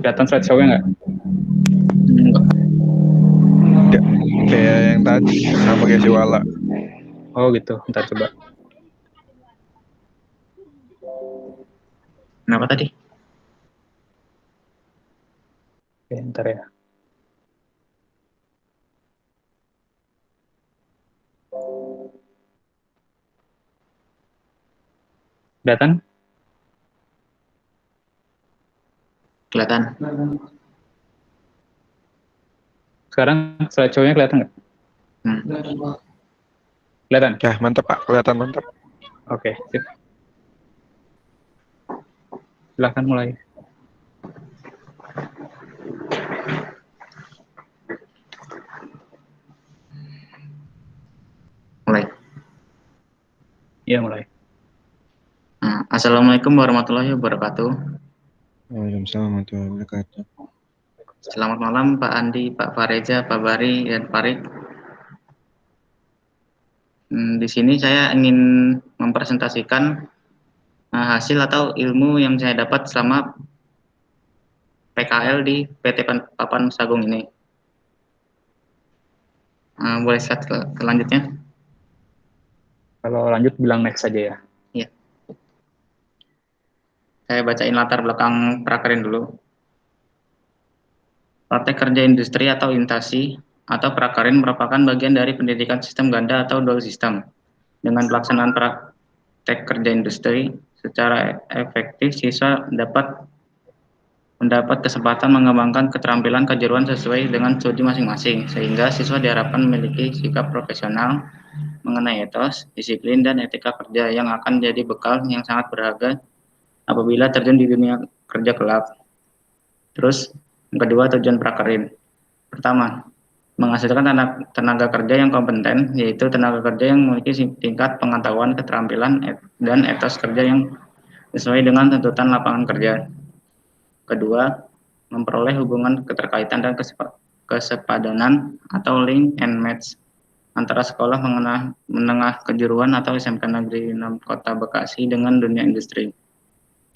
Kelihatan slideshow-nya nggak? Kayak yang tadi sama kayak si Wala. Oh gitu, ntar coba. Kenapa tadi? Oke, ntar ya. Kelihatan? Kelihatan. Sekarang slideshow-nya kelihatan nggak? Kelihatan? Ya, mantap Pak, kelihatan mantap. Oke, sip. Silahkan mulai. Mulai. Iya, mulai. Assalamualaikum warahmatullahi wabarakatuh. Waalaikumsalam warahmatullahi wabarakatuh. Selamat malam Pak Andi, Pak Fareja, Pak Bari, dan Farid. Di sini saya ingin mempresentasikan hasil atau ilmu yang saya dapat selama PKL di PT Papan Sagung ini. Boleh slide selanjutnya? Kalau lanjut bilang next saja ya. Iya. Saya bacain latar belakang prakerin dulu. Praktek kerja industri atau intasi atau prakarin merupakan bagian dari pendidikan sistem ganda atau dual system. Dengan pelaksanaan praktek kerja industri secara efektif, siswa mendapat kesempatan mengembangkan keterampilan kejuruan sesuai dengan studi masing-masing, sehingga siswa diharapkan memiliki sikap profesional mengenai etos, disiplin, dan etika kerja yang akan jadi bekal yang sangat berharga apabila terjun di dunia kerja kelak. Terus, yang kedua, tujuan prakerin. Pertama, menghasilkan tenaga kerja yang kompeten, yaitu tenaga kerja yang memiliki tingkat pengetahuan, keterampilan, dan etos kerja yang sesuai dengan tuntutan lapangan kerja. Kedua, memperoleh hubungan keterkaitan dan kesepadanan atau link and match antara sekolah menengah kejuruan atau SMK Negeri 6 Kota Bekasi dengan dunia industri.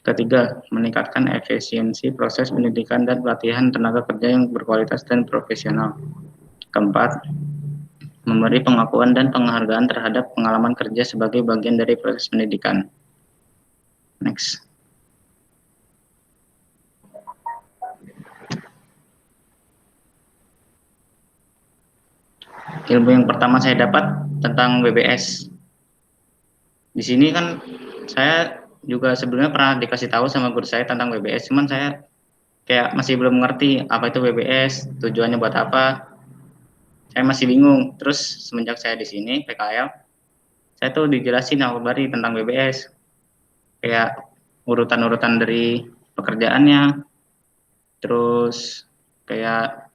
Ketiga, meningkatkan efisiensi proses pendidikan dan pelatihan tenaga kerja yang berkualitas dan profesional. Keempat, memberi pengakuan dan penghargaan terhadap pengalaman kerja sebagai bagian dari proses pendidikan. Next. Ilmu yang pertama saya dapat tentang BBS. Di sini kan saya juga sebelumnya pernah dikasih tahu sama guru saya tentang BBS, cuman saya kayak masih belum mengerti apa itu BBS, tujuannya buat apa. Saya masih bingung. Terus semenjak saya di sini PKL, saya tuh dijelasin sama Bari tentang BBS. Kayak urutan-urutan dari pekerjaannya, terus kayak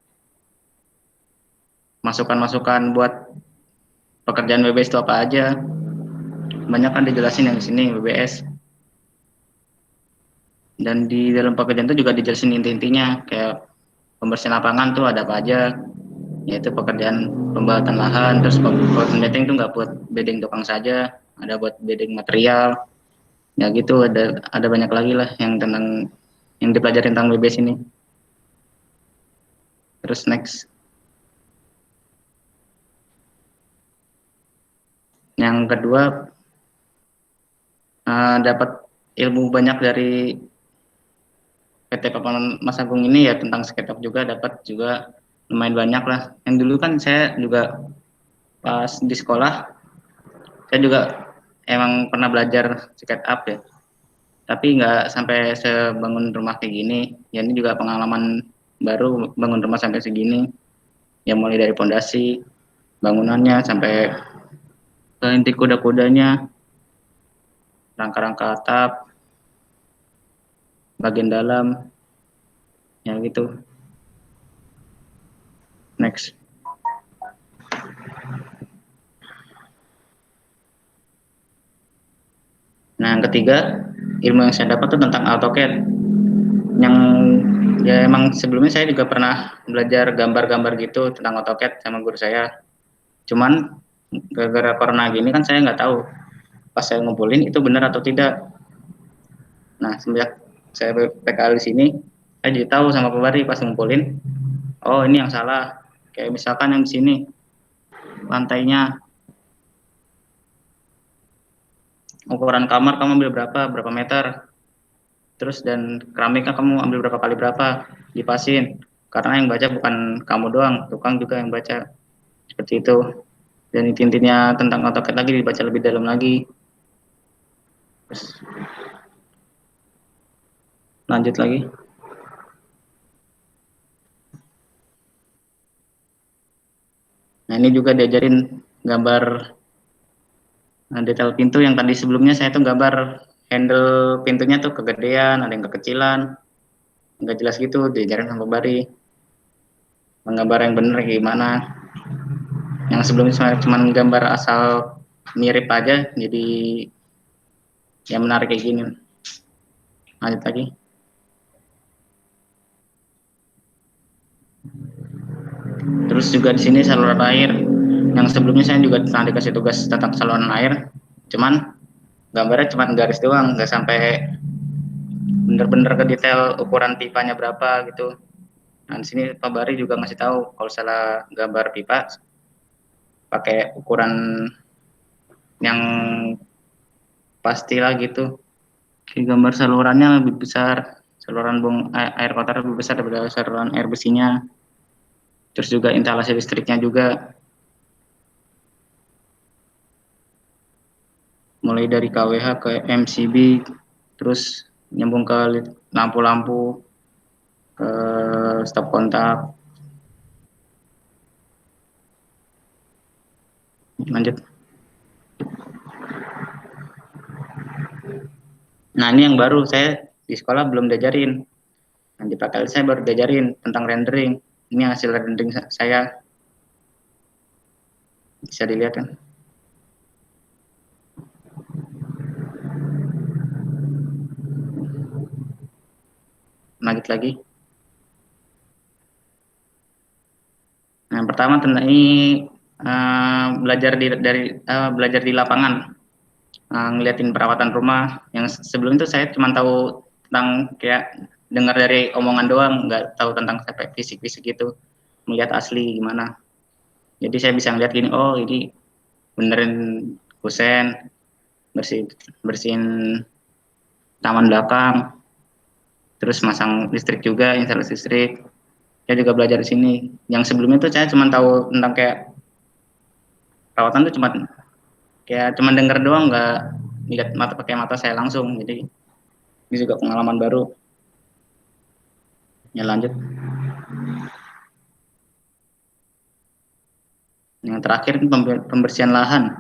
masukan-masukan buat pekerjaan BBS itu apa aja. Banyak kan dijelasin yang di sini BBS. Dan di dalam pekerjaan itu juga dijelasin inti-intinya, kayak pembersihan lapangan tuh ada apa aja, yaitu pekerjaan pembuatan lahan, terus pembuatan bedding tuh nggak buat bedding tukang saja, ada buat bedding material, ya gitu, ada banyak lagi lah yang dipelajari tentang BBS ini. Terus next. Yang kedua, dapat ilmu banyak dari PT Papan Mas Agung ini ya, tentang SketchUp juga dapat juga lumayan banyak lah. Yang dulu kan saya juga pas di sekolah, saya juga emang pernah belajar SketchUp ya, tapi nggak sampai sebangun rumah kayak gini. Ya ini juga pengalaman baru bangun rumah sampai segini, ya mulai dari pondasi, bangunannya sampai ke inti kuda-kudanya, rangka-rangka atap, bagian dalam, ya gitu. Next. Nah, yang ketiga, ilmu yang saya dapat itu tentang AutoCAD. Yang ya emang sebelumnya saya juga pernah belajar gambar-gambar gitu tentang AutoCAD sama guru saya. Cuman gara-gara corona gini kan saya nggak tahu pas saya ngumpulin itu benar atau tidak. Nah, semenjak saya PKL di sini, Saya jadi tahu sama pembari pas ngumpulin, oh ini yang salah. Kayak misalkan yang di sini lantainya, ukuran kamar kamu ambil berapa meter, terus dan keramiknya kamu ambil berapa kali berapa, dipasin. Karena yang baca bukan kamu doang, tukang juga yang baca. Seperti itu. Dan intinya tentang AutoCAD lagi dibaca lebih dalam lagi. Terus lanjut lagi. Nah ini juga diajarin gambar detail pintu yang tadi sebelumnya saya tuh gambar handle pintunya tuh kegedean, ada yang kekecilan, nggak jelas gitu, diajarin sama Bari. Menggambar yang bener gimana. Yang sebelumnya cuma gambar asal mirip aja, jadi yang menarik kayak gini. Lanjut lagi. Terus juga di sini saluran air. Yang sebelumnya saya juga pernah dikasih tugas tentang saluran air, cuman gambarnya cuma garis doang, nggak sampai bener-bener ke detail ukuran pipanya berapa gitu. Nah di sini Pak Bari juga ngasih tahu kalau salah gambar pipa pakai ukuran yang pastilah gitu. Gambar salurannya lebih besar, saluran buang air kotor lebih besar daripada saluran air bersihnya. Terus juga instalasi listriknya juga mulai dari KWH ke MCB, terus nyambung ke lampu-lampu, ke stop kontak. Lanjut. Nah ini yang baru, saya di sekolah belum diajarin. Nanti PKL saya baru diajarin tentang rendering. Ini hasil rendering saya, bisa dilihat kan. Lanjut lagi. Nah, yang pertama tentang ini belajar di lapangan, ngeliatin perawatan rumah. Yang sebelum itu saya cuma tahu tentang kayak dengar dari omongan doang, nggak tahu tentang sampai fisik-fisik itu, melihat asli gimana. Jadi saya bisa ngeliat gini, oh ini benerin kusen, bersihin taman belakang, terus masang listrik juga, instalasi listrik. Saya juga belajar di sini. Yang sebelumnya tuh saya cuma tahu tentang kayak perawatan tuh cuma denger doang, nggak lihat mata pakai mata saya langsung. Jadi ini juga pengalaman baru. Ya lanjut. Yang terakhir pembersihan lahan.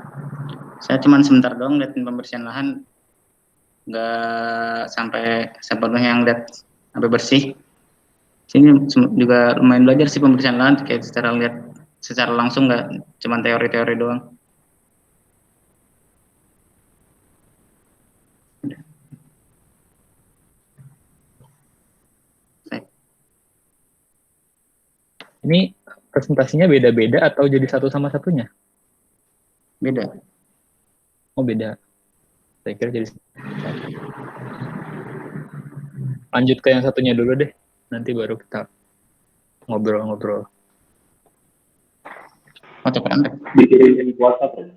Saya cuma sebentar doang liatin pembersihan lahan, nggak sampai sepenuhnya yang lihat sampai bersih. Sini juga lumayan belajar sih pembersihan lahan, kayak secara langsung, nggak cuma teori-teori doang. Ini presentasinya beda-beda atau jadi satu sama satunya? Beda. Oh beda. Saya kira jadi satu. Lanjut ke yang satunya dulu deh. Nanti baru kita ngobrol-ngobrol. Oh cepetan deh. Dikirimin ke WhatsApp ya?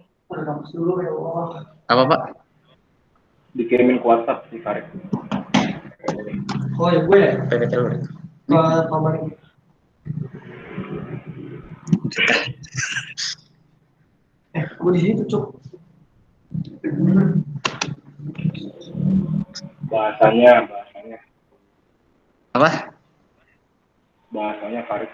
Apa Pak? Dikirimin ke WhatsApp si Karik. Oh ya gue ya PPT lu. ke kamar ini. Gue di situ cuk. Bahasanya Apa? Karik.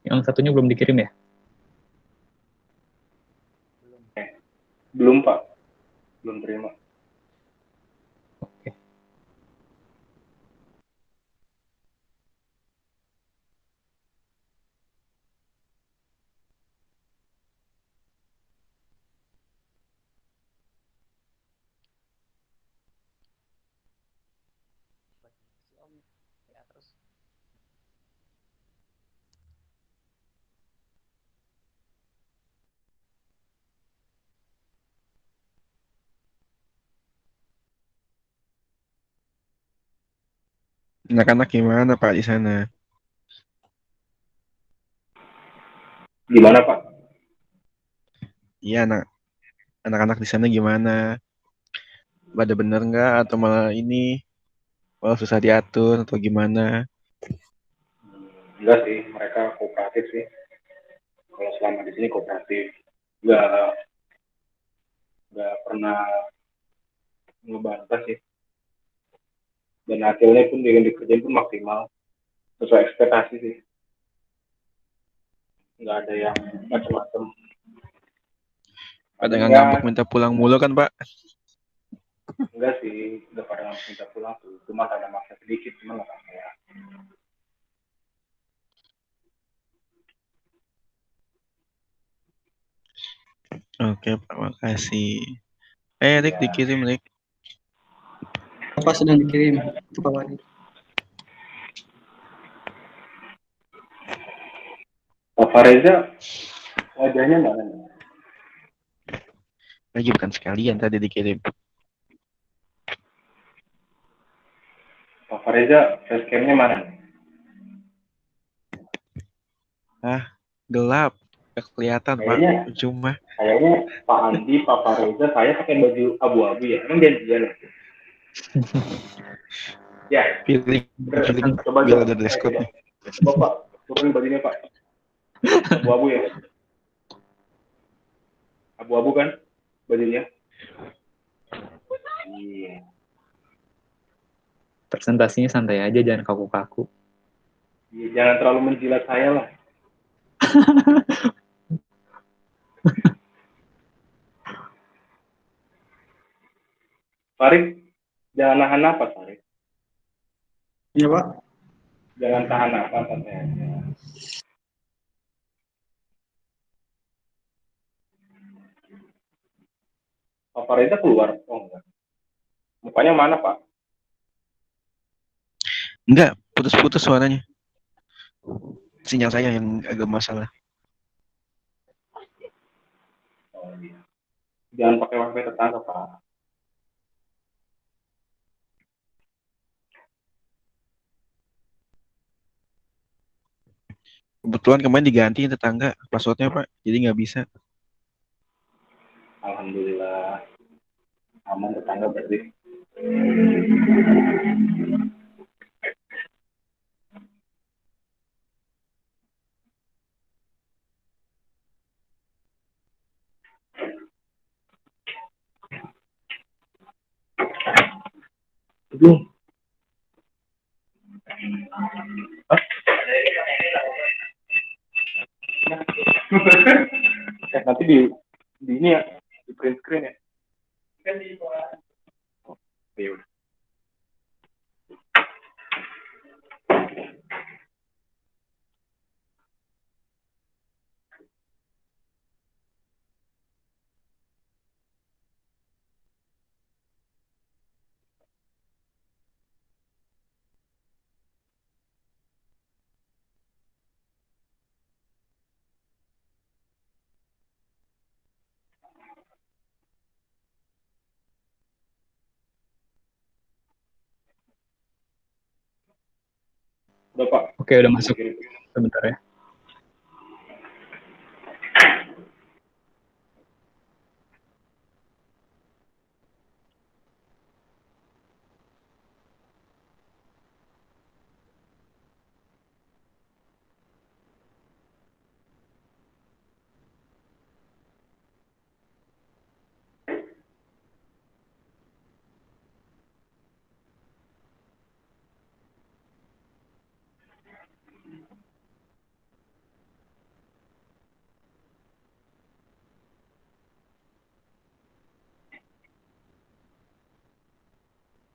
Yang satunya belum dikirim ya? Belum Pak, belum terima. Oke. Anak-anak gimana Pak di sana? Gimana Pak? Iya anak-anak di sana gimana? Pada bener nggak atau malah ini malah susah diatur atau gimana? Enggak sih, mereka kooperatif sih. Kalau selama di sini kooperatif, nggak nggak pernah ngebantah sih. Dan hasilnya pun yang dikerjain pun maksimal, sesuai ekspektasi sih. Nggak ada yang macam-macam. Pada nggak Adanya ngambek minta pulang mulu kan Pak? enggak sih, udah pada minta pulang tuh. Cuma ada maksa sedikit, cuma nggak apa ya. Oke Pak, makasih. Rick Ya, dikirim Rick. Apa sedang dikirim? Itu kawan. Pak Fareza wajahnya mana nih? Lagi bukan sekalian tadi dikirim. Pak Fareza facecamnya mana nih? Gelap. Gak kelihatan Pak. Kayaknya Cuma kayaknya Pak Andi, Pak Fareza, saya pakai baju abu-abu ya. Emang janjian ya? Ya, feeling feeling coba biar dong. ada dress code Coba. nih. Coba Pak, turunin bajunya Pak. Abu-abu ya? Abu-abu kan bajunya? Iya. Presentasinya santai aja, jangan kaku-kaku. Iya, jangan terlalu menjilat saya lah. Farid, jangan nahan napas Farid. Iya Pak. Jangan tahan napas katanya. Pak Farida keluar. Oh enggak. Mukanya mana Pak? Enggak, putus-putus suaranya. Sinyal saya yang agak masalah. Oh iya. Jangan pakai wifi tetangga Pak. Kebetulan kemarin diganti tetangga passwordnya Pak, jadi nggak bisa. Alhamdulillah. Aman tetangga berarti. Aduh. Hah? Nanti di ini ya, di print screen ya. Oh, ya udah. Udah Pak. Oke, udah masuk. Sebentar ya.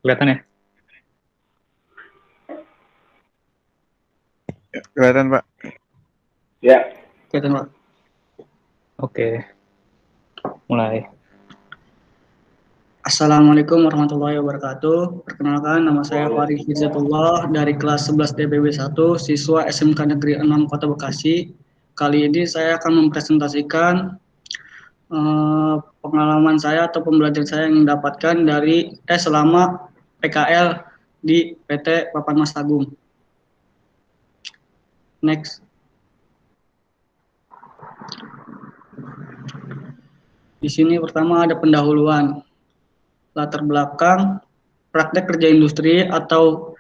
Kelihatan ya? Kelihatan, Pak. Ya, Kelihatan, Pak. Oke. Mulai. Assalamualaikum warahmatullahi wabarakatuh. Perkenalkan, nama saya Farid Hirzatullah dari kelas 11 DPB 1, siswa SMK Negeri 6 Kota Bekasi. Kali ini saya akan mempresentasikan pengalaman saya atau pembelajaran saya yang didapatkan selama PKL di PT Papan Mas Agung. Next. Di sini pertama ada pendahuluan. Latar belakang praktek kerja industri atau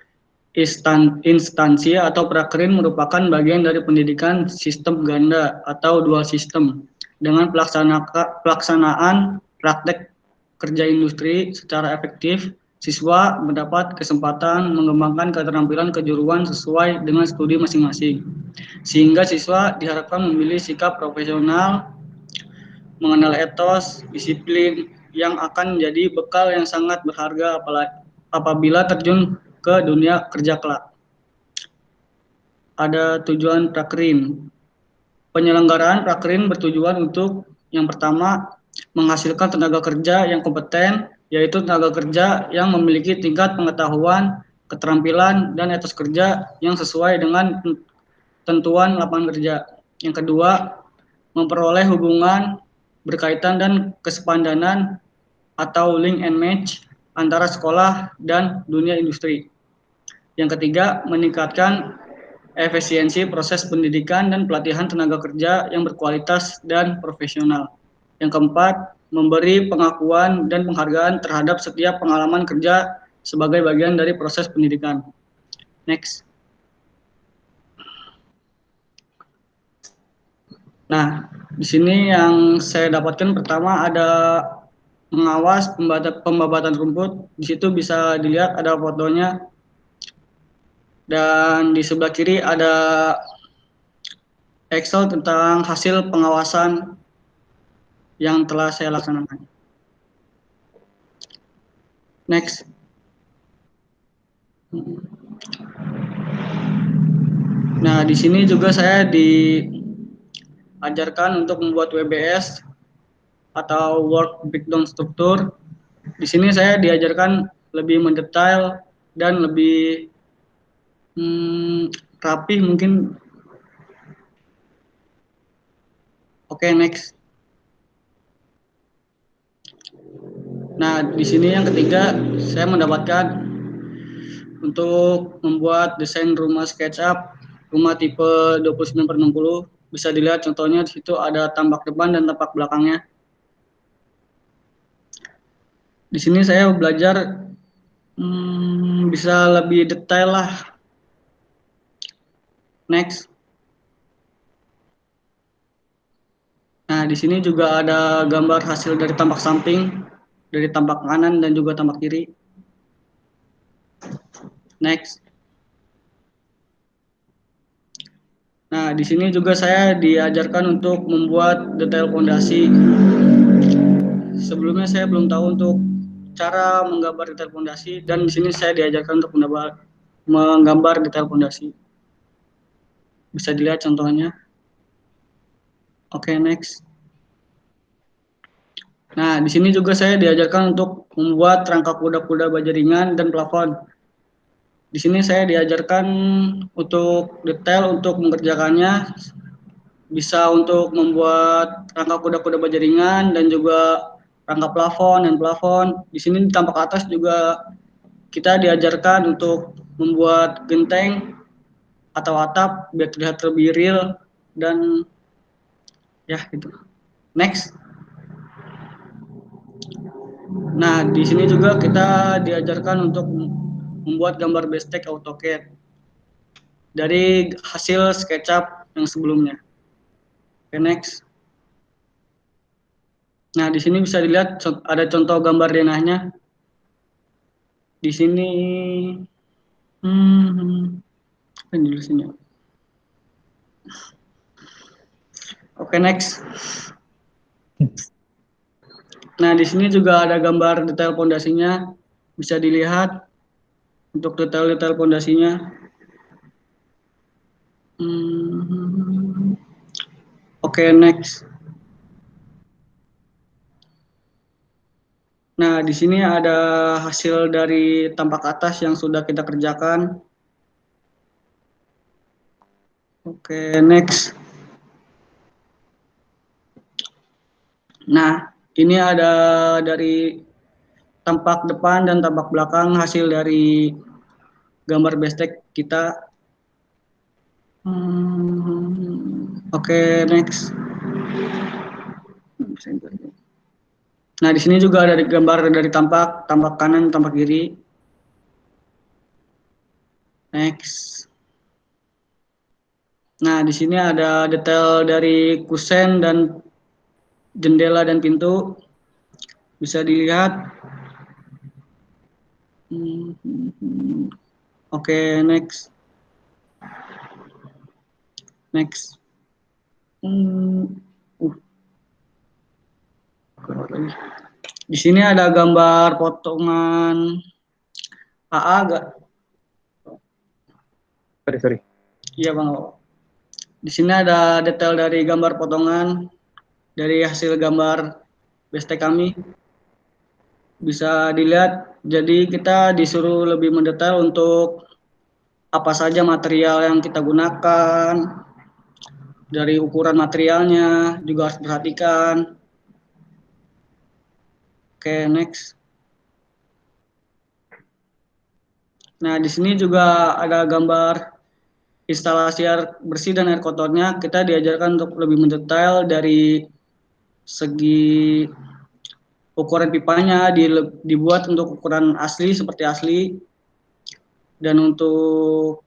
instansi atau prakerin merupakan bagian dari pendidikan sistem ganda atau dual system. Dengan pelaksanaan praktek kerja industri secara efektif, siswa mendapat kesempatan mengembangkan keterampilan kejuruan sesuai dengan studi masing-masing. Sehingga siswa diharapkan memilih sikap profesional, mengenal etos, disiplin yang akan menjadi bekal yang sangat berharga apabila terjun ke dunia kerja kelak. Ada tujuan prakerin. Penyelenggaraan prakerin bertujuan untuk yang pertama menghasilkan tenaga kerja yang kompeten, yaitu tenaga kerja yang memiliki tingkat pengetahuan, keterampilan, dan etos kerja yang sesuai dengan ketentuan lapangan kerja. Yang kedua, memperoleh hubungan berkaitan dan kesepadan atau link and match antara sekolah dan dunia industri. Yang ketiga, meningkatkan efisiensi proses pendidikan dan pelatihan tenaga kerja yang berkualitas dan profesional. Yang keempat, memberi pengakuan dan penghargaan terhadap setiap pengalaman kerja sebagai bagian dari proses pendidikan. Next. Nah, di sini yang saya dapatkan pertama ada mengawas pembabatan rumput. Di situ bisa dilihat ada fotonya. Dan di sebelah kiri ada Excel tentang hasil pengawasan yang telah saya laksanakan. Next. Nah, di sini juga saya diajarkan untuk membuat WBS atau Work Breakdown Struktur. Di sini saya diajarkan lebih mendetail dan lebih rapi mungkin. Oke, next. Nah, di sini yang ketiga saya mendapatkan untuk membuat desain rumah SketchUp, rumah tipe 29/60. Bisa dilihat contohnya di situ ada tampak depan dan tampak belakangnya. Di sini saya belajar bisa lebih detail lah. Next. Nah, di sini juga ada gambar hasil dari tampak samping, dari tampak kanan dan juga tampak kiri. Next. Nah, di sini juga saya diajarkan untuk membuat detail fondasi. Sebelumnya saya belum tahu untuk cara menggambar detail fondasi, dan di sini saya diajarkan untuk menggambar detail fondasi. Bisa dilihat contohnya. Oke, next. Nah, di sini juga saya diajarkan untuk membuat rangka kuda-kuda baja ringan dan plafon. Di sini saya diajarkan untuk detail untuk mengerjakannya, bisa untuk membuat rangka kuda-kuda baja ringan dan juga rangka plafon dan plafon. Di sini di tampak atas juga kita diajarkan untuk membuat genteng atau atap biar terlihat lebih real dan ya gitu. Next. Nah, di sini juga kita diajarkan untuk membuat gambar bestek AutoCAD dari hasil SketchUp yang sebelumnya. Oke, next. Nah, di sini bisa dilihat ada contoh gambar denahnya. Di sini Oke, next. Nah, di sini juga ada gambar detail fondasinya. Bisa dilihat untuk detail-detail pondasinya. Oke, next. Nah, di sini ada hasil dari tampak atas yang sudah kita kerjakan. Oke, next. Nah, ini ada dari tampak depan dan tampak belakang hasil dari gambar bestek kita. Oke, next. Nah, di sini juga ada gambar dari tampak kanan, tampak kiri. Next. Nah, di sini ada detail dari kusen dan jendela dan pintu. Bisa dilihat. Oke, next. Next. Di sini ada gambar potongan AA enggak? Sorry. Iya, Bang. Di sini ada detail dari gambar potongan dari hasil gambar bestek kami. Bisa dilihat, jadi kita disuruh lebih mendetail untuk apa saja material yang kita gunakan, dari ukuran materialnya juga harus perhatikan. Oke, next. Nah, di sini juga ada gambar instalasi air bersih dan air kotornya. Kita diajarkan untuk lebih mendetail dari segi ukuran pipanya dibuat untuk ukuran asli seperti asli, dan untuk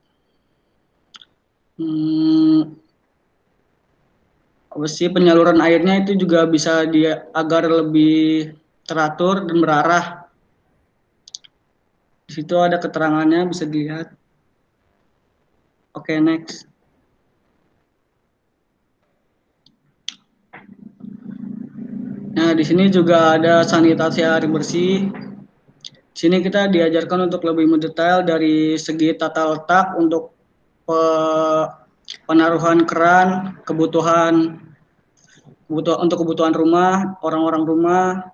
penyaluran airnya itu juga bisa agar lebih teratur dan berarah. Di situ ada keterangannya, bisa dilihat. Oke, next. Nah, di sini juga ada sanitasi air bersih. Di sini kita diajarkan untuk lebih mendetail dari segi tata letak untuk penaruhan keran, untuk kebutuhan rumah, orang-orang rumah,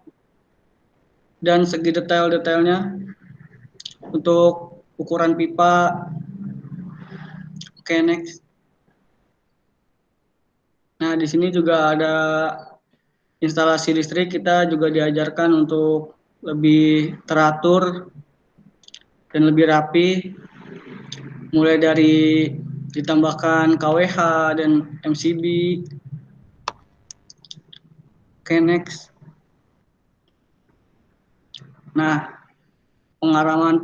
dan segi detail-detailnya untuk ukuran pipa. Oke, next. Nah, di sini juga ada instalasi listrik. Kita juga diajarkan untuk lebih teratur dan lebih rapi, mulai dari ditambahkan KWH dan MCB. Oke, next. Nah, pengalaman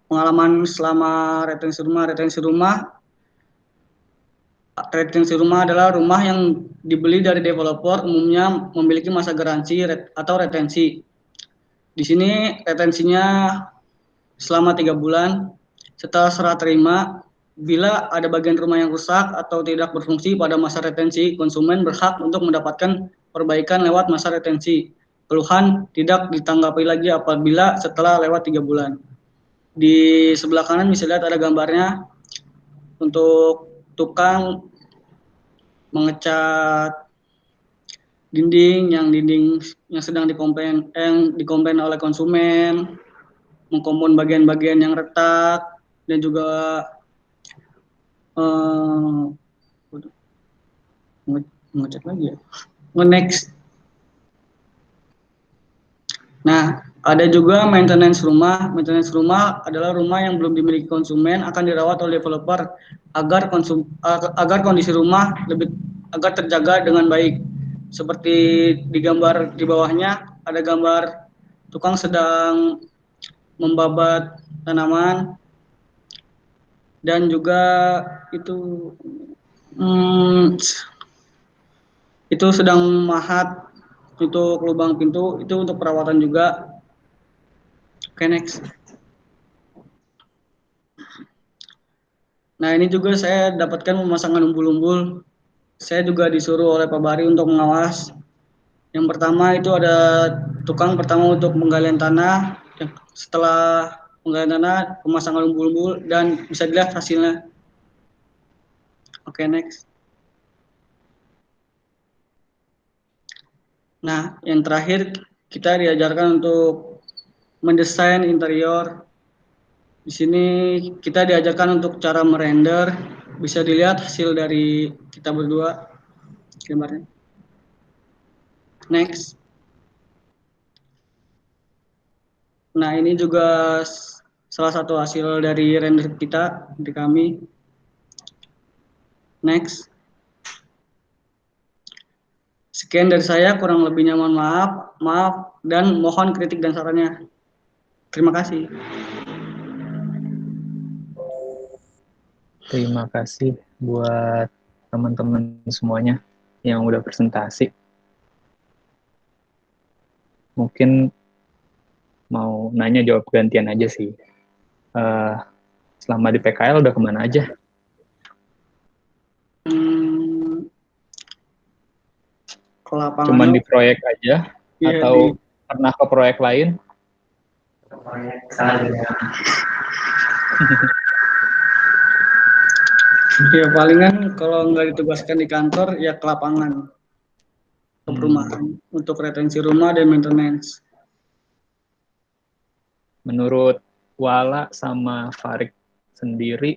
pengalaman selama retensi rumah adalah rumah yang dibeli dari developer umumnya memiliki masa garansi atau retensi. Di sini retensinya selama 3 bulan. Setelah serah terima, bila ada bagian rumah yang rusak atau tidak berfungsi pada masa retensi, konsumen berhak untuk mendapatkan perbaikan lewat masa retensi. Keluhan tidak ditanggapi lagi apabila setelah lewat 3 bulan. Di sebelah kanan bisa lihat ada gambarnya untuk tukang mengecat dinding yang sedang dikomplain oleh konsumen, mengkompon bagian-bagian yang retak, dan juga mengecat lagi ya. Next. Nah, ada juga maintenance rumah. Maintenance rumah adalah rumah yang belum dimiliki konsumen, akan dirawat oleh developer agar kondisi rumah agar terjaga dengan baik. Seperti di gambar di bawahnya ada gambar tukang sedang membabat tanaman, dan juga itu sedang mahat untuk lubang pintu, itu untuk perawatan juga. Oke, next. Nah, ini juga saya dapatkan pemasangan umbul-umbul. Saya juga disuruh oleh Pak Bari untuk mengawas. Yang pertama itu ada tukang pertama untuk penggalian tanah. Setelah penggalian tanah, pemasangan umbul-umbul dan bisa dilihat hasilnya. Oke, next. Nah, yang terakhir kita diajarkan untuk mendesain interior. Di sini kita diajarkan untuk cara merender. Bisa dilihat hasil dari kita berdua gambarnya. Next. Nah, ini juga salah satu hasil dari render kita, di kami. Next. Sekian dari saya, kurang lebihnya mohon maaf, dan mohon kritik dan sarannya. Terima kasih. Terima kasih buat teman-teman semuanya yang udah presentasi. Mungkin mau nanya jawab gantian aja sih. Selama di PKL udah kemana aja? Ke lapangan. Cuman di proyek aja? Iya, Atau pernah ke proyek lain? Ya palingan kalau nggak ditugaskan di kantor ya ke lapangan, ke perumahan untuk retensi rumah dan maintenance. Menurut Wala sama Farid sendiri,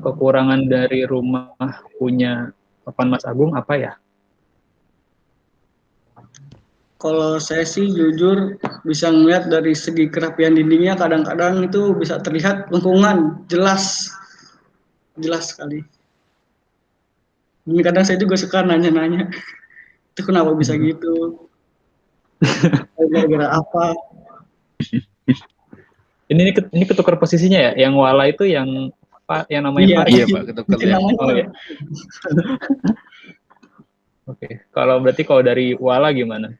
kekurangan dari rumah punya Papan Mas Agung apa ya? Kalau saya sih jujur bisa ngeliat dari segi kerapian dindingnya, kadang-kadang itu bisa terlihat lengkungan, jelas sekali. Dan kadang saya juga suka nanya-nanya, itu kenapa bisa gitu? Gara-gara apa? Ini ketukar posisinya ya? Yang Wala itu yang namanya Farid? Iya Pak, ketukar ya. Oh, ya. Oke, kalau berarti kalau dari Wala gimana?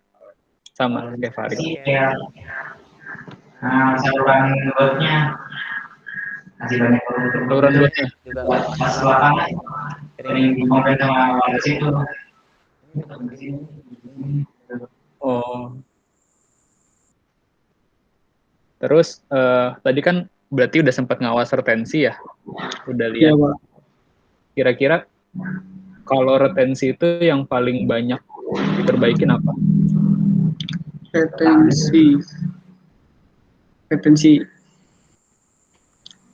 Sama kayak Farid. Ya, saluran bautnya masih banyak Saluran buatnya. juga pas lapangan sering dikomplain sama warga situ. Oh. Terus tadi kan berarti udah sempat ngawas retensi ya? Udah lihat. Iya, Pak. Kira-kira kalau retensi itu yang paling banyak diperbaikin apa? Retensi.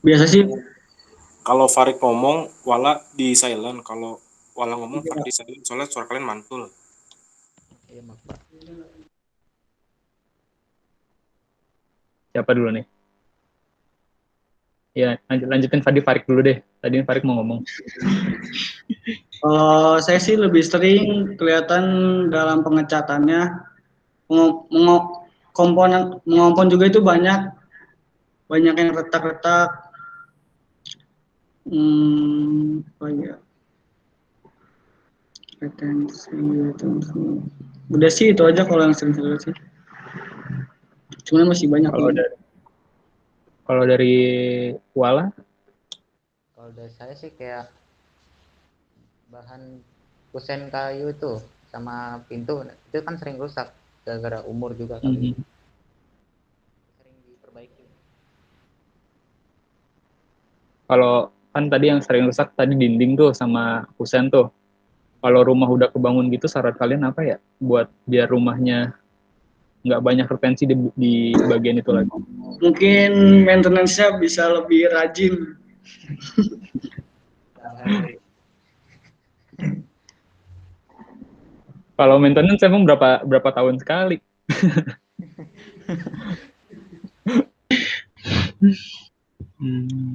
Biasa sih. Kalau Farid ngomong, Wala di silent. Kalau Wala ngomong, Farid di silent. Soalnya suara kalian mantul. Iya, maaf, Pak. Siapa dulu nih? Ya, lanjutin Farid dulu deh. Tadi Farid mau ngomong. Saya sih lebih sering kelihatan dalam pengecatannya, mengompon juga itu banyak yang retak-retak. Apa ya? Retensi. Udah sih itu aja kalau yang sering sih. Cuman masih banyak. Kalau dari Wala? Kalau dari saya sih kayak bahan kusen kayu itu sama pintu itu kan sering rusak gara-gara umur juga kali. Sering diperbaiki. Kalau kan tadi yang sering rusak tadi dinding tuh sama kusen tuh. Kalau rumah udah kebangun gitu, saran kalian apa ya? Buat biar rumahnya nggak banyak retensi di bagian itu lagi. Mungkin maintenance-nya bisa lebih rajin. Kalau maintenance emang berapa tahun sekali?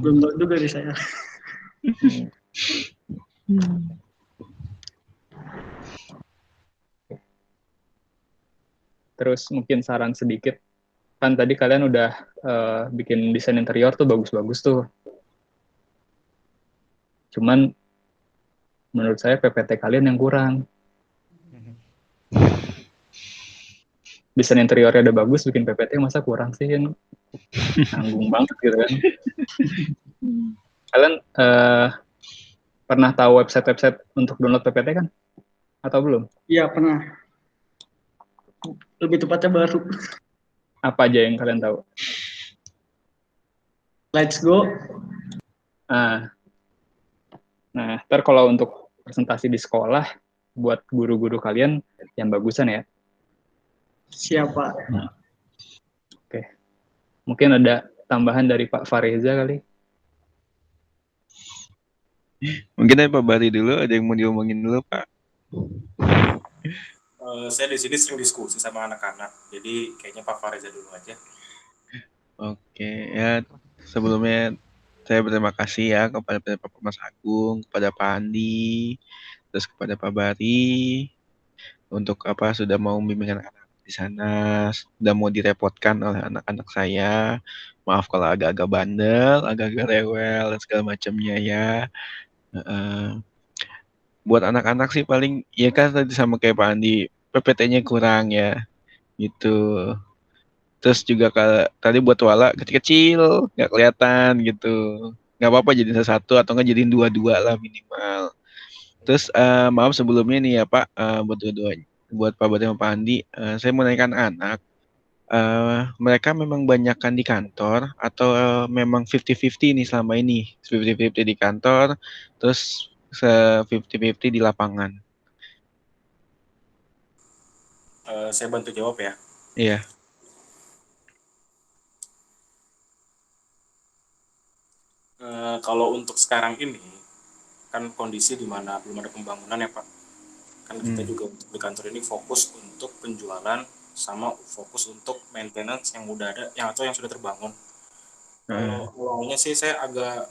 Belum tahu juga di saya. Terus mungkin saran sedikit, kan tadi kalian udah bikin desain interior tuh bagus-bagus tuh. Cuman menurut saya PPT kalian yang kurang. Desain interiornya udah bagus, bikin PPT masa kurang sih, kan nanggung banget gitu kan. Kalian pernah tahu website untuk download PPT kan? atau belum? Iya, pernah. Lebih tepatnya baru. Apa aja yang kalian tahu? Let's go. Nah, ntar kalau untuk presentasi di sekolah, buat guru-guru kalian yang bagusan ya. Siapa? Oke. Mungkin ada tambahan dari Pak Fareza kali. Mungkin dari Pak Bari dulu, ada yang mau diomongin dulu Pak? Saya di sini sering diskusi sama anak-anak, jadi kayaknya Pak Fareza dulu aja. Oke, ya sebelumnya saya berterima kasih ya kepada Pak Mas Agung, kepada Pak Andi, terus kepada Pak Bari untuk sudah mau membimbing anak-anak di sana, sudah mau direpotkan oleh anak-anak saya. Maaf kalau agak-agak bandel, agak-agak rewel dan segala macamnya ya. Buat anak-anak sih paling ya kan tadi sama kayak Pak Andi, PPT-nya kurang ya gitu. Terus juga tadi buat Wala kecil-kecil nggak kelihatan gitu, nggak apa-apa jadiin satu atau nggak jadiin dua-dua lah minimal. Terus maaf sebelumnya nih ya Pak, buat dua-duanya, buat Pak Bade sama Pak Andi, saya mau nanyakan anak, mereka memang banyakkan di kantor atau memang 50-50 nih selama ini, 50-50 di kantor, terus 50-50 di lapangan. Saya bantu jawab ya. Iya. Kalau untuk sekarang ini, kan kondisi di mana belum ada pembangunan ya Pak. Kan kita juga di kantor ini fokus untuk penjualan sama fokus untuk maintenance yang udah ada, yang sudah terbangun. Awalnya sih saya agak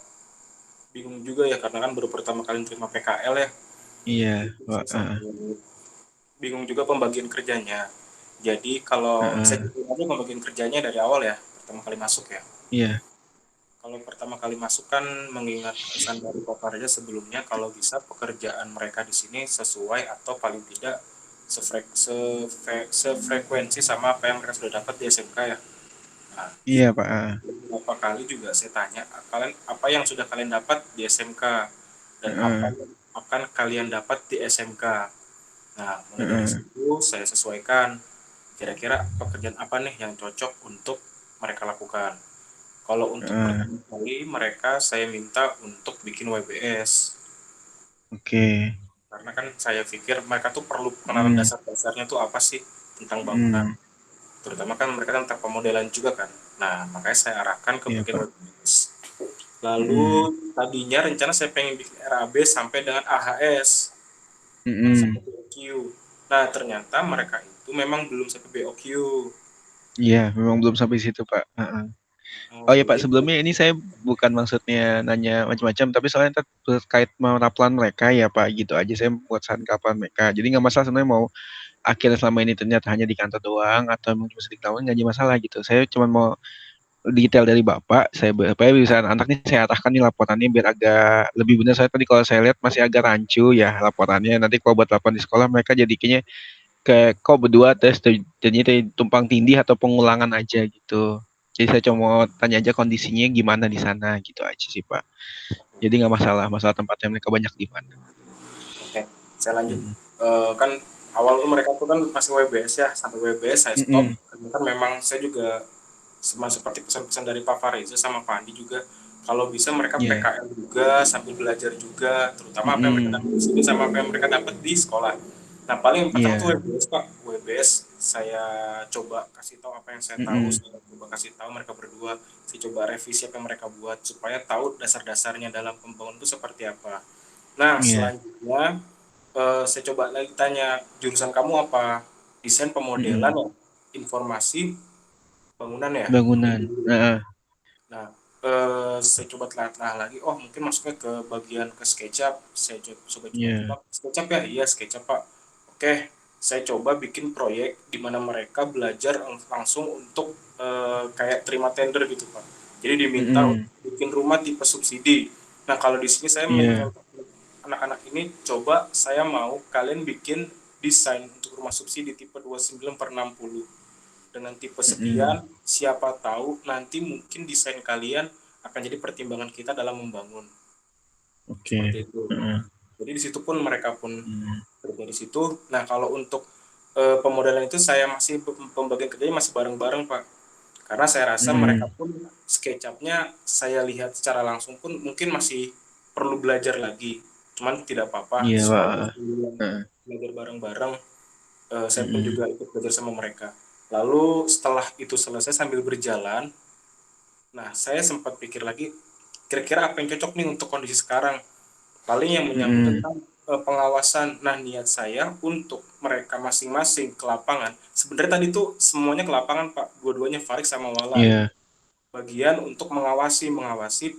bingung juga ya, karena kan baru pertama kali terima PKL ya. Iya. Bingung juga pembagian kerjanya. Jadi kalau saya aja pembagian kerjanya dari awal ya, pertama kali masuk ya. Iya. Kalau pertama kali masuk kan mengingat pesan dari Pak Fareza sebelumnya, kalau bisa pekerjaan mereka di sini sesuai atau paling tidak sefrekuensi sama apa yang mereka sudah dapat di SMK ya. Nah, iya Pak. beberapa kali juga saya tanya, kalian apa yang sudah kalian dapat di SMK dan apa yang akan kalian dapat di SMK. Nah, mulai dari situ saya sesuaikan kira-kira pekerjaan apa nih yang cocok untuk mereka lakukan. Kalau untuk pertama kali mereka saya minta untuk bikin WBS. Oke. Karena kan saya pikir mereka tuh perlu pengenalan dasar-dasarnya tuh apa sih tentang bangunan. Terutama kan mereka tentang pemodelan juga kan. Nah, makanya saya arahkan ke bagian WBS. Lalu tadinya rencana saya pengen bikin RAB sampai dengan AHS. Sampai BOQ. Nah, ternyata mereka itu memang belum sampai BOQ. Iya, memang belum sampai situ, Pak. Oh ya Pak, sebelumnya ini saya bukan maksudnya nanya macam-macam, tapi soalnya terkait raplan mereka ya Pak, gitu aja saya buat saran raplan mereka. Jadi nggak masalah sebenarnya mau akhirnya selama ini ternyata hanya di kantor doang atau cuma sedikit doang, nggak jadi masalah gitu. Saya cuma mau detail dari Bapak, supaya bisa anaknya saya arahkan nih laporannya biar agak lebih benar. Saya tadi kalau saya lihat masih agak rancu ya laporannya. Nanti kalau buat laporan di sekolah mereka jadi kayaknya kayak kok berdua tes jadinya tumpang tindih atau pengulangan aja gitu. Jadi saya cuma mau tanya aja kondisinya gimana di sana gitu aja sih Pak. Jadi nggak masalah tempatnya mereka banyak di mana. Oke, saya lanjut. Kan awal mereka tuh kan masih WBS ya, sampai WBS saya stop. Karena kan memang saya juga seperti pesan-pesan dari Pak Fareza sama Pak Andi juga, kalau bisa mereka PKL juga sambil belajar juga, terutama apa yang mereka dapat di sini sama apa yang mereka dapat di sekolah. Nah paling pertama tuh WBS Pak, WBS saya coba kasih tahu apa yang saya tahu, saya coba kasih tahu mereka berdua, saya coba revisi apa yang mereka buat supaya tahu dasar-dasarnya dalam pembangunan itu seperti apa. Nah selanjutnya saya coba lagi tanya, jurusan kamu apa? Desain pemodelan ya? Informasi bangunan ya? Bangunan. Nah, saya coba telah lagi, oh mungkin masuknya ke bagian ke SketchUp. Saya coba SketchUp ya? Iya SketchUp Pak. Oke, saya coba bikin proyek di mana mereka belajar langsung untuk kayak terima tender gitu Pak. Jadi diminta untuk bikin rumah tipe subsidi. Nah kalau di sini saya anak-anak ini coba saya mau kalian bikin desain untuk rumah subsidi tipe 29/60 dengan tipe sekian, siapa tahu nanti mungkin desain kalian akan jadi pertimbangan kita dalam membangun. Seperti itu. Jadi di situ pun mereka pun kerja di situ. Nah kalau untuk pemodelan itu saya masih pembagian kerjanya masih bareng-bareng Pak, karena saya rasa mereka pun SketchUp-nya saya lihat secara langsung pun mungkin masih perlu belajar lagi, cuman tidak apa-apa Iya, Pak. supaya belajar bareng-bareng. Saya pun juga ikut belajar sama mereka. Lalu setelah itu selesai sambil berjalan, nah saya sempat pikir lagi, kira-kira apa yang cocok nih untuk kondisi sekarang. Paling yang menyangkut tentang pengawasan. Nah niat saya untuk mereka masing-masing ke lapangan. Sebenarnya tadi tuh semuanya ke lapangan Pak, dua-duanya Farid sama Wala. Iya. Bagian untuk mengawasi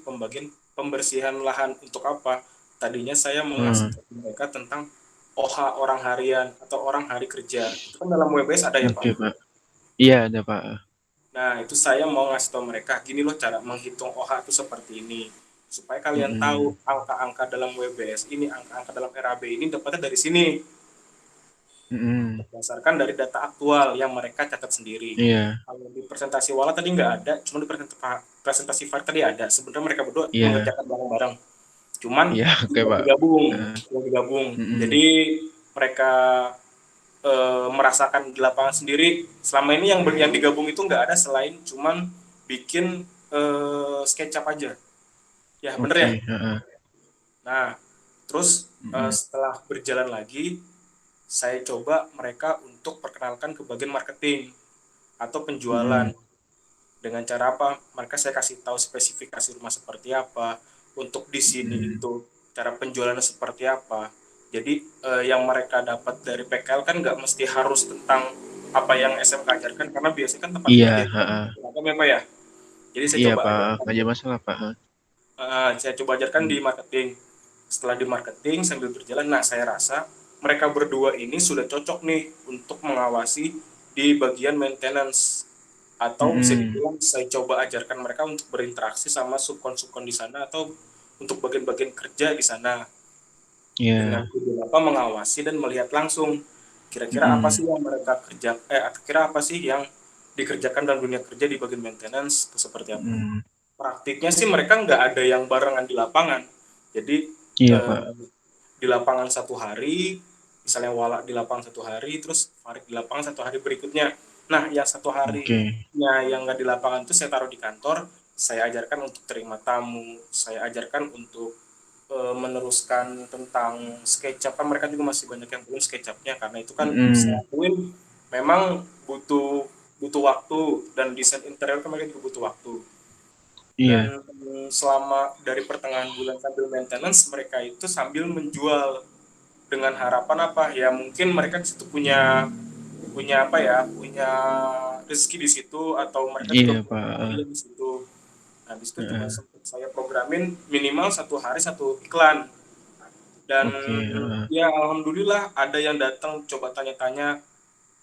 pembagian pembersihan lahan untuk apa? Tadinya saya mengasih ke mereka tentang OH orang harian atau orang hari kerja. Itu kan dalam WBS ada ya Pak. Oke, Pak. Iya, ada, Pak. Nah, itu saya mau ngasih tahu mereka, gini loh cara menghitung OH itu seperti ini. Supaya kalian tahu angka-angka dalam WBS ini, angka-angka dalam RAB ini dapatnya dari sini. Berdasarkan dari data aktual yang mereka catat sendiri. Iya. Kalau di presentasi Wala tadi nggak ada, cuma di presentasi Far tadi ada. Sebenarnya mereka berdua Iya. mengerjakan bareng-bareng. Cuman Iya, oke, Pak. digabung. Jadi mereka merasakan di lapangan sendiri. Selama ini yang digabung itu nggak ada selain cuman bikin SketchUp aja. Ya bener ya. Nah terus setelah berjalan lagi, saya coba mereka untuk perkenalkan ke bagian marketing atau penjualan. Dengan cara apa? Mereka saya kasih tahu spesifikasi rumah seperti apa, untuk di sini itu cara penjualannya seperti apa. Jadi yang mereka dapat dari PKL kan nggak mesti harus tentang apa yang SMK ajarkan, karena biasanya kan tempat kerja beragam ya Pak ya. Jadi saya coba Pak, nggak ada masalah Pak. Saya coba ajarkan di marketing. Setelah di marketing sambil berjalan, nah saya rasa mereka berdua ini sudah cocok nih untuk mengawasi di bagian maintenance, atau bisa dibilang saya coba ajarkan mereka untuk berinteraksi sama subkon di sana atau untuk bagian-bagian kerja di sana. Dengan tujuan apa? Mengawasi dan melihat langsung kira-kira apa sih yang mereka kira apa sih yang dikerjakan dalam dunia kerja di bagian maintenance itu seperti apa. Praktiknya sih mereka nggak ada yang barengan di lapangan. Jadi di lapangan satu hari, misalnya Wala di lapangan satu hari, terus Farid di lapangan satu hari berikutnya. Nah, yang satu harinya yang nggak di lapangan itu saya taruh di kantor, saya ajarkan untuk terima tamu, saya ajarkan untuk meneruskan tentang SketchUp. Kan mereka juga masih banyak yang belum SketchUp-nya, karena itu kan saya akuin memang butuh waktu, dan desain interior kan mereka juga butuh waktu. Dan selama dari pertengahan bulan sambil maintenance, mereka itu sambil menjual dengan harapan apa ya, mungkin mereka di situ punya apa ya, punya rezeki di situ, atau mereka juga punya di situ. Nah di situ juga sempat saya programin minimal satu hari satu iklan, dan ya alhamdulillah ada yang datang coba tanya-tanya,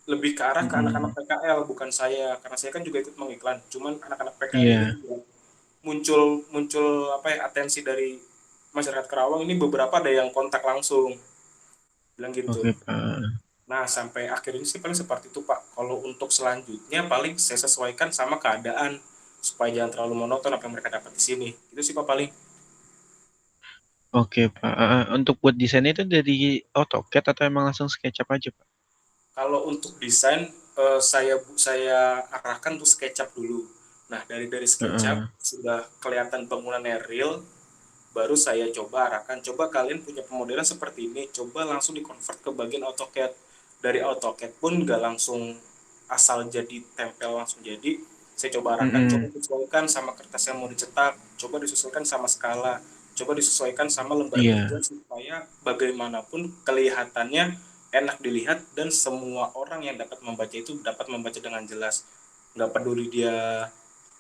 lebih ke arah ke anak-anak PKL, bukan saya, karena saya kan juga ikut mengiklan, cuman anak-anak PKL ini juga muncul apa ya, atensi dari masyarakat Karawang ini, beberapa ada yang kontak langsung bilang gitu. Nah sampai akhir ini sih paling seperti itu Pak. Kalau untuk selanjutnya paling saya sesuaikan sama keadaan supaya jangan terlalu monoton apa yang mereka dapat di sini. Itu sih Pak paling. Oke Pak. Untuk buat desainnya itu dari AutoCAD atau emang langsung SketchUp aja Pak? Kalau untuk desain saya arahkan tuh SketchUp dulu. Nah dari SketchUp sudah kelihatan bangunannya real, baru saya coba arahkan, coba kalian punya pemodelan seperti ini, coba langsung di-convert ke bagian AutoCAD. Dari AutoCAD pun nggak langsung asal jadi tempel langsung jadi, saya coba arahkan, coba disesuaikan sama kertas yang mau dicetak, coba disesuaikan sama skala, coba disesuaikan sama lembar kerja, supaya bagaimanapun kelihatannya enak dilihat dan semua orang yang dapat membaca itu dapat membaca dengan jelas. Nggak peduli dia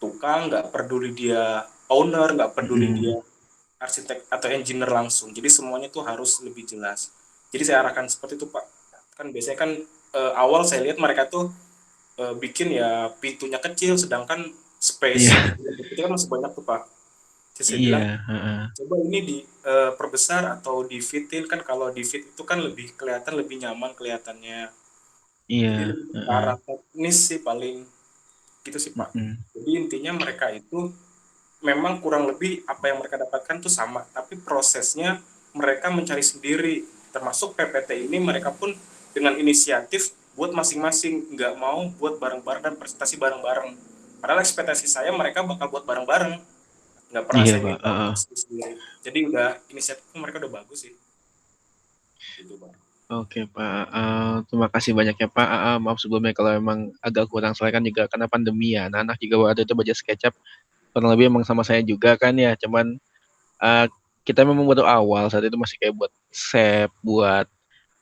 tukang, nggak peduli dia owner, nggak peduli dia arsitek atau engineer langsung. Jadi semuanya tuh harus lebih jelas. Jadi saya arahkan seperti itu Pak. Kan biasanya kan awal saya lihat mereka tuh bikin ya pintunya kecil, sedangkan space itu kan masih banyak tuh Pak. Jadi saya bilang coba ini diperbesar atau di fitin, kan kalau di fit itu kan lebih kelihatan, lebih nyaman kelihatannya. Jadi arah teknis sih paling gitu sih Pak. Jadi intinya mereka itu memang kurang lebih apa yang mereka dapatkan tuh sama, tapi prosesnya mereka mencari sendiri termasuk PPT ini mereka pun dengan inisiatif buat masing-masing, nggak mau buat bareng-bareng dan presentasi bareng-bareng. Padahal ekspektasi saya mereka bakal buat bareng-bareng, nggak pernah Iya saya Pak. minta untuk sendiri. Jadi udah inisiatif mereka udah bagus sih. Gitu Pak. Oke Pak, terima kasih banyak ya Pak. Maaf sebelumnya kalau emang agak kurang, soalnya kan juga karena pandemi ya. Anak-anak juga waktu itu baca SketchUp kurang lebih emang sama saya juga kan ya. Cuman kita memang baru awal, saat itu masih kayak buat shape, buat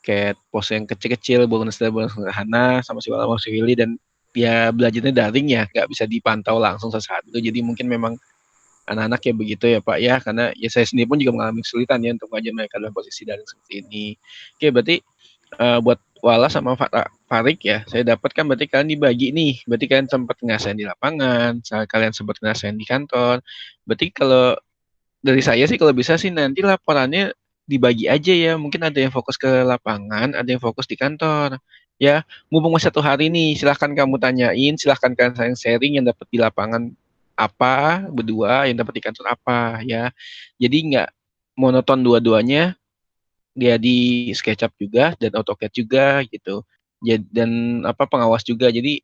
kayak pose yang kecil-kecil, bangun sederhana sama si Wala sama si Willy, dan ya belajarnya daring ya, nggak bisa dipantau langsung sesaat itu. Jadi mungkin memang anak-anak ya begitu ya Pak ya, karena ya saya sendiri pun juga mengalami kesulitan ya untuk mengajar mereka dalam posisi daring seperti ini. Oke, berarti buat Wala sama Farik ya, saya dapatkan berarti kalian dibagi nih, berarti kalian sempat ngerasain di lapangan, kalian sempat ngerasain di kantor. Berarti kalau dari saya sih kalau bisa sih nanti laporannya dibagi aja ya, mungkin ada yang fokus ke lapangan, ada yang fokus di kantor. Ya, mumpung masih 1 hari nih, silahkan kamu tanyain, silahkan kalian sharing yang dapat di lapangan apa, berdua, yang dapat di kantor apa, ya. Jadi nggak monoton dua-duanya, dia di SketchUp juga dan AutoCAD juga gitu. Dan apa pengawas juga. Jadi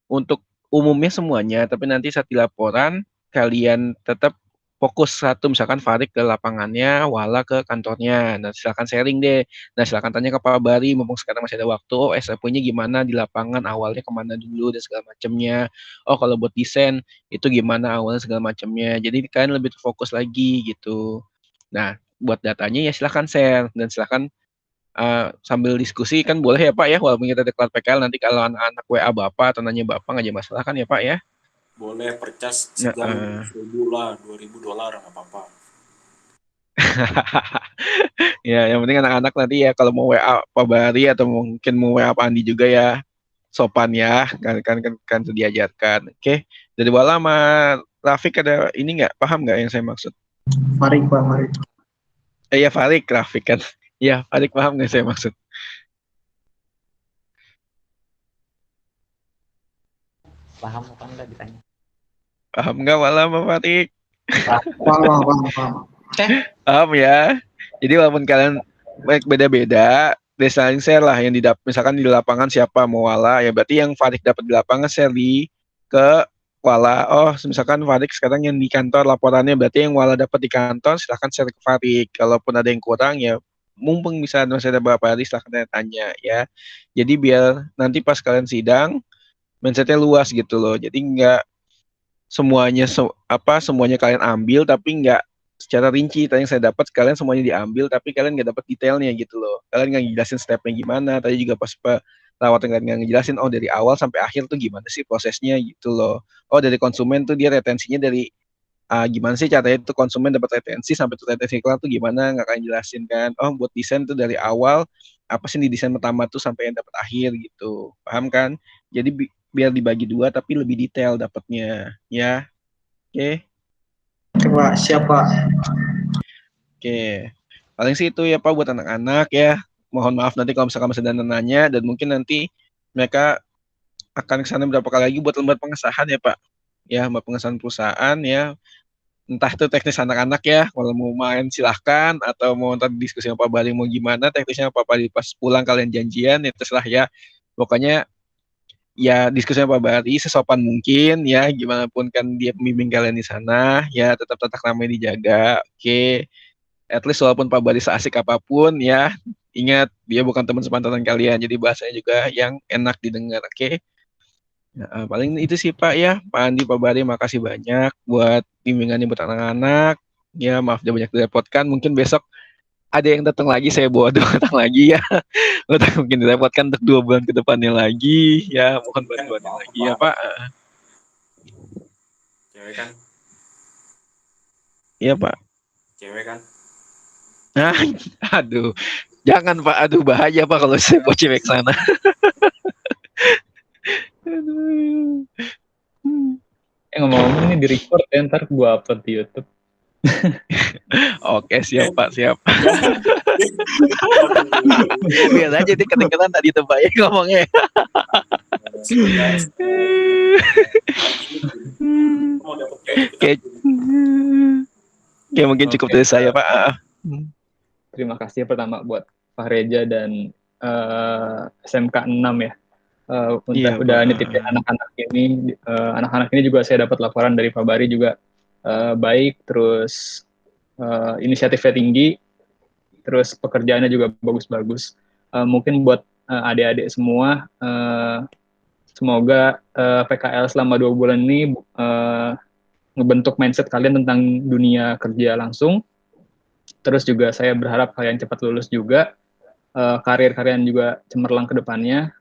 untuk umumnya semuanya, tapi nanti saat di laporan kalian tetap fokus satu, misalkan Farid ke lapangannya, Wala ke kantornya. Nah, silakan sharing deh. Nah, silakan tanya ke Pak Bari, mumpung sekarang masih ada waktu, oh SAP-nya gimana di lapangan, awalnya kemana dulu, dan segala macamnya. Oh, kalau buat desain, itu gimana awalnya, segala macamnya. Jadi, kalian lebih fokus lagi, gitu. Nah, buat datanya ya silakan share, dan silakan sambil diskusi kan boleh ya Pak ya, walaupun kita deklar PKL, nanti kalau anak-anak WA Bapak atau nanya Bapak nggak ada masalah kan ya Pak ya? Boleh per cas sejam $1.000 lah, $2.000 nggak apa-apa. Ya, yang penting anak-anak nanti ya kalau mau WA Pak Bari atau mungkin mau WA Pak Andi juga ya sopan ya, kan sudah diajarkan. Oke, dari Wala sama Rafiq ada ini nggak, paham nggak yang saya maksud? Farik Pak, Farik. Ya Farik, Rafiq kan. Ya, Farik paham nggak saya maksud? Paham apa enggak ditanya? Paham nggak Wala sama Farik? Paham. Paham ya. Jadi walaupun kalian beda-beda, saling share lah yang misalkan di lapangan siapa mau Wala, ya berarti yang Farik dapat di lapangan share ke Wala. Oh, misalkan Farik sekarang yang di kantor laporannya, berarti yang Wala dapat di kantor silahkan share ke Farik. Kalaupun ada yang kurang ya mumpung masih ada beberapa hari silahkan tanya ya. Jadi biar nanti pas kalian sidang mindsetnya luas gitu loh. Jadi nggak semuanya semuanya kalian ambil tapi nggak secara rinci. Tadi yang saya dapat kalian semuanya diambil tapi kalian nggak dapat detailnya gitu loh. Kalian nggak ngejelasin stepnya gimana. Tadi juga pas perawat kalian nggak ngejelasin, oh dari awal sampai akhir tuh gimana sih prosesnya gitu loh. Oh dari konsumen tuh dia retensinya dari gimana sih caranya tuh konsumen dapat retensi sampai tuh retensi iklan tuh gimana, nggak kalian jelasin kan. Oh buat desain tuh dari awal apa sih di desain pertama tuh sampai yang dapat akhir gitu, paham kan? Jadi biar dibagi dua tapi lebih detail dapatnya ya. Oke. Coba siapa? Oke, paling sih itu ya Pak buat anak-anak ya. Mohon maaf nanti kalau misalkan masih ada nanya, dan mungkin nanti mereka akan kesana berapa kali lagi buat lembar pengesahan ya Pak. Ya, lembar pengesahan perusahaan ya. Entah itu teknis anak-anak ya, kalau mau main silahkan, atau mau ntar diskusi sama Pak Bali mau gimana, teknisnya Pak Bali pas pulang kalian janjian, ya terserah ya. Pokoknya ya diskusi sama Pak Bali sesopan mungkin ya, gimana pun kan dia pembimbing kalian di sana, ya tetap tata krama dijaga, oke. At least walaupun Pak Bali seasik apapun ya, ingat dia bukan teman sepantaran kalian, jadi bahasanya juga yang enak didengar, oke. Nah, paling itu sih Pak ya, Pak Andi, Pak Bari, makasih banyak buat bimbingannya buat anak-anak. Ya maaf udah banyak direpotkan, mungkin besok ada yang datang lagi, saya bawa datang lagi ya. Mungkin direpotkan untuk 2 bulan ke depannya lagi, ya mohon bantuannya lagi ya Pak. Cewek kan? Iya Pak. Cewek kan? Nah, aduh, jangan Pak, aduh bahaya Pak kalau saya bawa cewek sana. Aduh. Ngomong-ngomong ini di record ya, ntar gua upload di YouTube. Oke, siap Pak, siap. Biar aja dia kedengeran tadi tuh Pak ya ngomongnya. Oke, mungkin cukup dari saya Pak. Terima kasih pertama buat Fahreja dan SMK 6 ya. Udah nitipin anak-anak ini. Anak-anak ini juga saya dapat laporan dari Pak Bari juga baik, terus inisiatifnya tinggi, terus pekerjaannya juga bagus-bagus. Mungkin buat adik-adik semua, semoga PKL selama 2 bulan ini ngebentuk mindset kalian tentang dunia kerja langsung. Terus juga saya berharap kalian cepat lulus juga, karir kalian juga cemerlang ke depannya.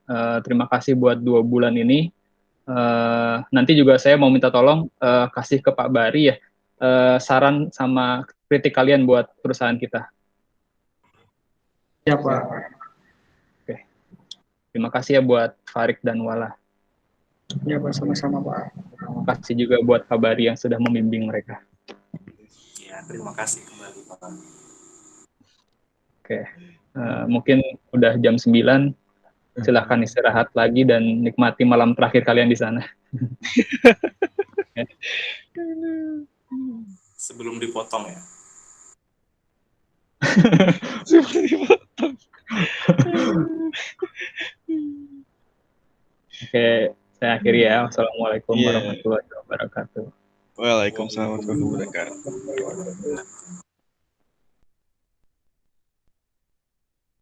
Terima kasih buat 2 bulan ini. Nanti juga saya mau minta tolong kasih ke Pak Bari ya, saran sama kritik kalian buat perusahaan kita. Ya Pak. Oke. Terima kasih ya buat Farik dan Wala. Ya Pak, sama-sama Pak. Terima kasih juga buat Pak Bari yang sudah membimbing mereka. Ya, terima kasih kembali Pak. Oke. Mungkin udah jam 9. Silahkan istirahat lagi dan nikmati malam terakhir kalian di sana. Sebelum dipotong ya. Sebelum dipotong. Oke, saya akhiri ya. Wassalamualaikum warahmatullahi wabarakatuh. Waalaikumsalam warahmatullahi wabarakatuh.